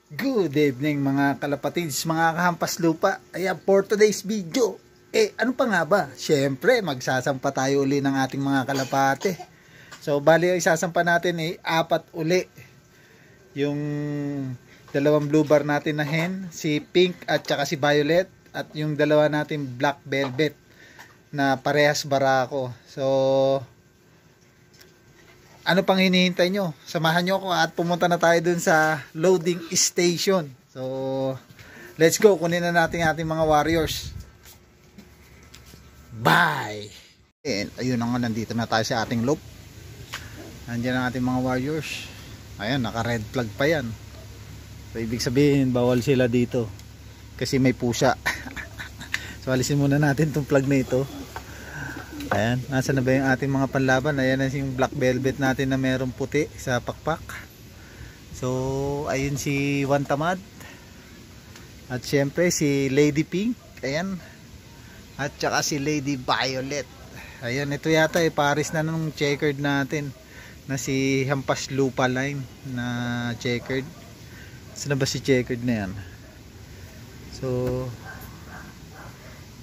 Good evening mga kalapatids, mga kahampas lupa. Ayan, for today's video, ano pa nga ba? Siyempre, magsasampa tayo uli ng ating mga kalapate. So, bali, isasampa natin 4 uli. Yung dalawang blue bar natin na hen, si Pink at saka si Violet. At yung dalawa natin Black Velvet na parehas barako. So, ano pang hinihintay nyo? Samahan nyo ako at pumunta na tayo dun sa loading station. So, let's go. Kunin na natin ating mga warriors. Bye! And, ayun na nga, nandito na tayo sa ating loop. Nandiyan ang ating mga warriors. Ayan, naka-red flag pa yan. So, ibig sabihin, bawal sila dito. Kasi may pusa. So, alisin muna natin itong flag na ito. Ayan, nasa na ba yung ating mga panlaban? Ayan na yung Black Velvet natin na merong puti sa pakpak. So, ayun si Juan Tamad. At syempre si Lady Pink. Ayan. At saka si Lady Violet. Ayan, ito yata pares na nung checkered natin. Na si Hampas Lupa line na checkered. Saan na ba si checkered na yan? So,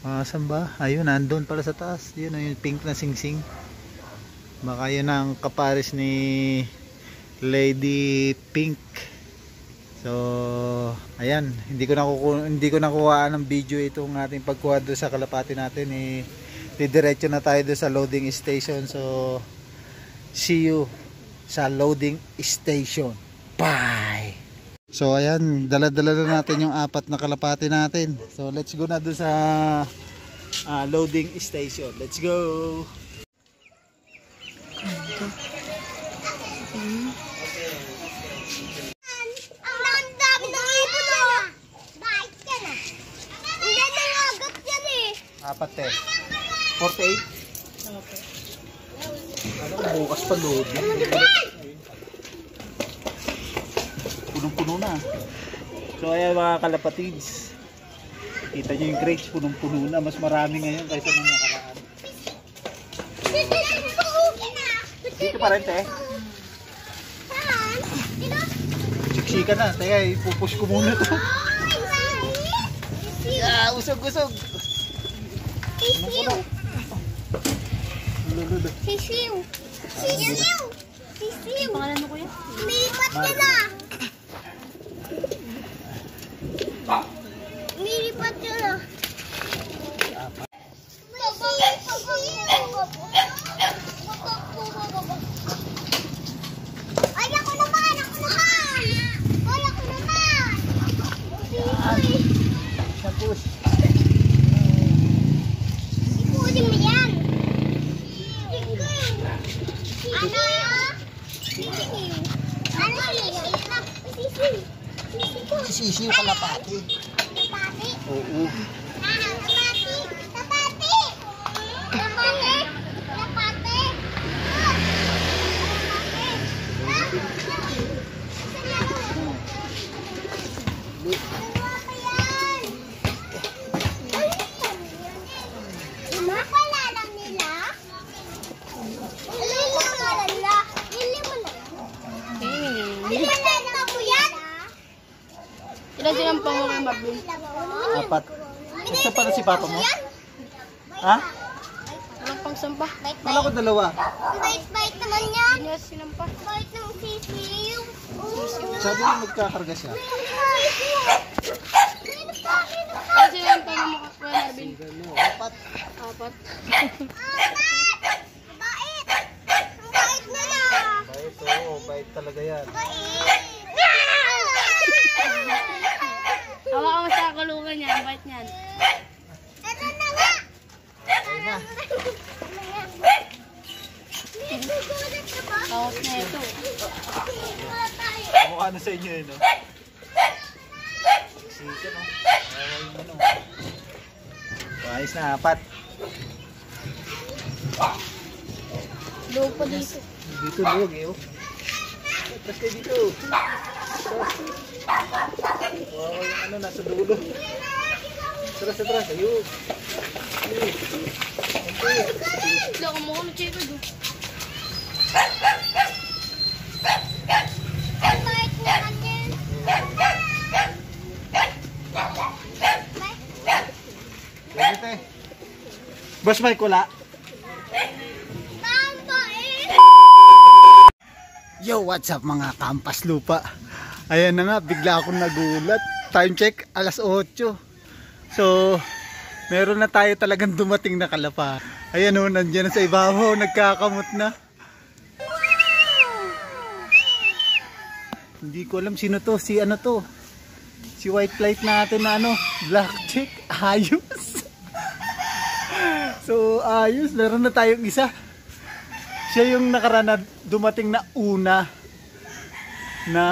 saan ba? Ayun, nandun pala sa taas. Yun, yung pink na singsing. Baka yun ang kapares ni Lady Pink. So, ayan. Hindi ko nakuha ng video itong ating pagkuha doon sa kalapati natin. Didiretso na tayo doon sa loading station. So, see you sa loading station. Bye! So ayan, dala-dala na natin yung 4 na kalapati natin. So let's go na doon sa loading station. Let's go. Ang dami ng ibon na. Bakit ka na? Hindi nangagat yan 4 48. Okay. Ano bukas pa loading. Punong-puno na. So ayan mga kalapatids, kita nyo yung crates punong-puno na. Mas marami ngayon kaysa nung nakaraan. Dito pa rin siksika na. Teka, ipupush ko muna to. Yeah, usog-usog. Sisiw. Sisiw. Sisiw. Pangalan mo kuya? Umiipat ka na. Umiipat ka na. Ay, ako naman. Ay, ako naman. Tapos. Ikunin mo yan. Ano? Sisiw. Ano sisiw? Sisiw kalapati. Kalapati? Oo. Kalapati? Kalapati? Kalapati? Kalapati? Ilan silang pangulang Marvin? 4. Ito para si papa mo? Ha? Walang pang sampah. Wala ko 2. Bait naman yan. Hindi na sinampah. Bait ng sisiw. Sabi mo magkakarga siya. Ilan silang pangulang Marvin? 4. 4. Bait. Bait na na. Bait, oo. Bait talaga yan. Bait. Hawa ka mo sa kulungan niyan. Bait niyan. Ito na nga. Ayun na. Tapos na ito. Mukha na sa inyo yun, no? Sika, no? Ayun mo, no? Ayos na, 4. Luog pa dito. Dito, luwag eh, oh. Atras kayo dito. Wow, yung ano, nasa dulo. Atras. Ayun. Wala ka mukha na checker doon. Bait naman yan. Boss Mike, wala. Yo, what's up mga kampas lupa? Ayan na nga, bigla akong nagulat. Time check, alas 8. So, meron na tayo talagang dumating na kalapa. Ayan o, nandiyan na sa ibabaw, nagkakamot na. Hindi ko alam sino to, si ano to. Si white flight natin na ano, black chick, ayos. So, ayos, meron na tayong isa. Siya yung nakaraan na dumating na una na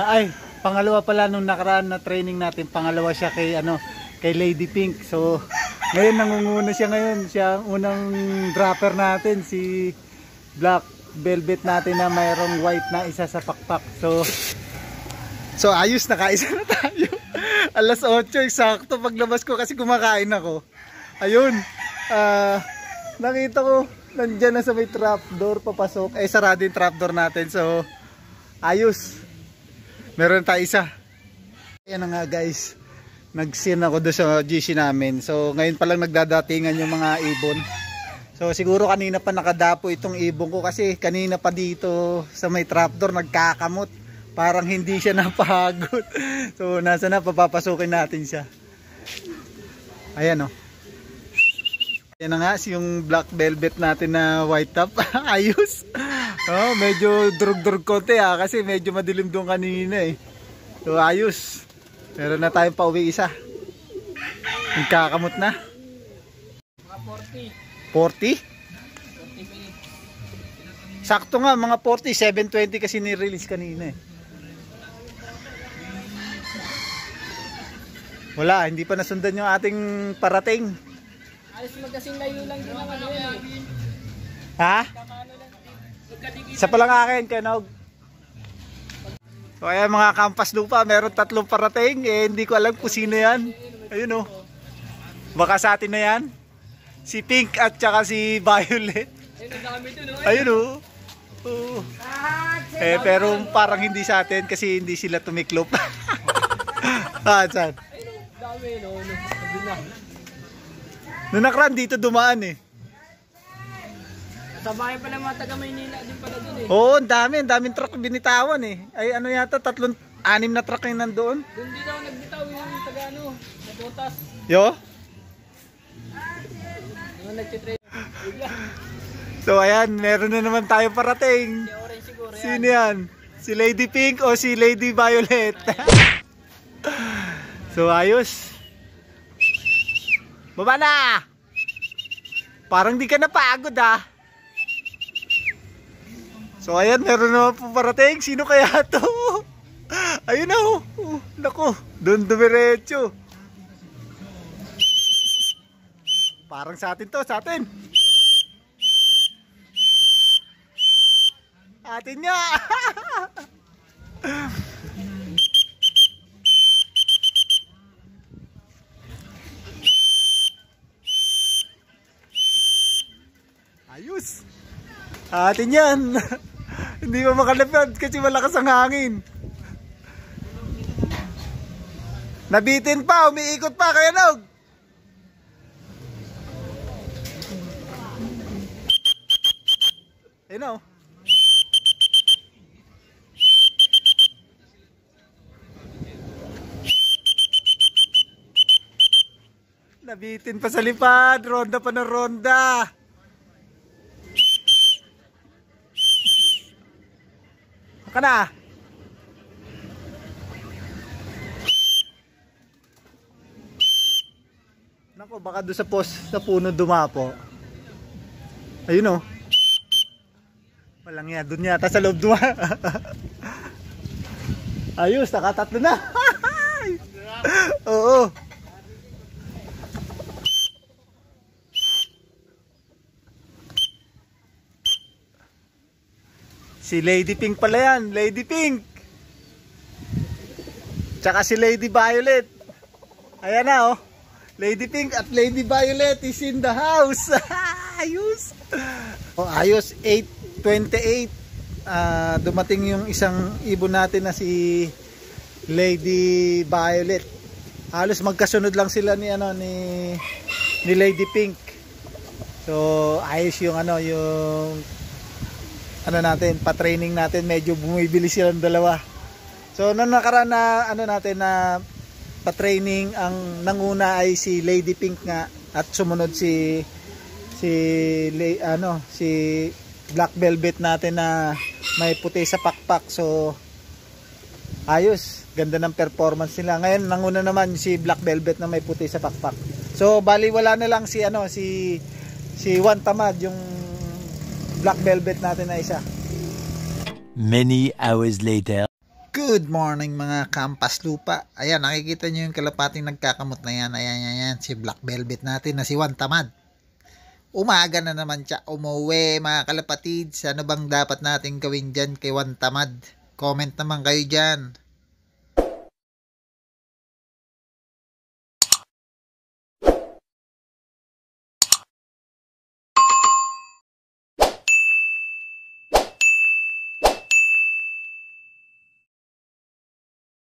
pangalawa pala nung nakaraan na training natin. Pangalawa siya kay kay Lady Pink. So ngayon nangunguna siya ngayon. Siya ang unang dropper natin, si Black Velvet natin na mayroong white na isa sa pakpak. So ayos, nakaisa na tayo. Alas 8 eksakto paglabas ko kasi kumakain ako. Ayun. Nakita ko nandiyan na sa may trapdoor papasok. Sarado yung trapdoor natin. So, ayos. Meron tayo isa. Ayan na nga guys. Nag-sin ako doon sa GC namin. So, ngayon palang nagdadatingan yung mga ibon. So, siguro kanina pa nakadapo itong ibon ko. Kasi kanina pa dito sa may trapdoor nagkakamot. Parang hindi siya napagod. So, nasa na papapasukin natin siya. Ayan o. Yan na nga, yung black velvet natin na white top. Ayos. Medyo drug-drug konti kasi medyo madilim doon kanina eh. So ayos. Meron na tayong pauwi isa. Nagkakamot na. Mga 40? 40? Sakto nga, mga 40. 720 kasi ni-release kanina eh. Wala, hindi pa nasundan yung ating parating. Alis magkasing layo lang din ang ano yun eh. Ha? Isa pa lang akin, Kenog. So ayan mga kampas lupa, meron 3 parating. Hindi ko alam kung sino yan. Ayun o. Baka sa atin na yan. Si Pink at saka si Violet. Ayun o. Pero parang hindi sa atin kasi hindi sila tumiklop. Saan? Dami no. Noong nakaraan dito dumaan eh. Sa bahay pala mga taga Maynila din pala dun eh. Oo, ang daming truck binitawan eh. Ay ano yata, 6 na truck yung nandoon. Doon din ako nagbitaw yung taga nabotas. Yo? Yung nagtitrade. So ayan, meron na naman tayo parating. Si Orange siguro yan. Sino yan? Si Lady Pink o si Lady Violet? So ayos. Baba na! Parang di ka napagod ah. So ayan, meron naman po parating. Sino kaya to? Ayun na oh. Naku, doon dumiretso. Parang sa atin to, sa atin. Atin niya. Ayos. Atin yan. Hindi mo makalapad kasi malakas ang hangin. Nabitin pa, umiikot pa kaya Nog. Ayun o. Nabitin pa sa lipad, ronda pa na ronda. Ka na. Nako, baka doon sa puno dumapo. Ayun oh. Walang yan, doon yata sa loob duma. Ayos, nakatatlo na. Oo. Si Lady Pink pala yan, Lady Pink. Tsaka si Lady Violet. Ayan na oh. Lady Pink at Lady Violet is in the house. Ayos. Oh, ayos, 8:28. Dumating yung isang ibon natin na si Lady Violet. Halos magkasunod lang sila ni Lady Pink. So ayos yung yung natin, pa-training natin, medyo bumibili silang dalawa. So nung nakaraan na natin na pa-training, ang nanguna ay si Lady Pink nga, at sumunod si Black Velvet natin na may puti sa pakpak. So ayos, ganda ng performance nila. Ngayon nanguna naman si Black Velvet na may puti sa pakpak. So bali wala na lang si Juan Tamad, yung Black Velvet natin na isa. Many hours later. Good morning mga kampas lupa. Ayan, nakikita nyo yung kalapating nagkakamot na yan. Ayan, si Black Velvet natin na si Juan Tamad. Umaga na naman siya umuwi mga kalapatids. Ano bang dapat natin gawin dyan kay Juan Tamad? Comment naman kayo dyan.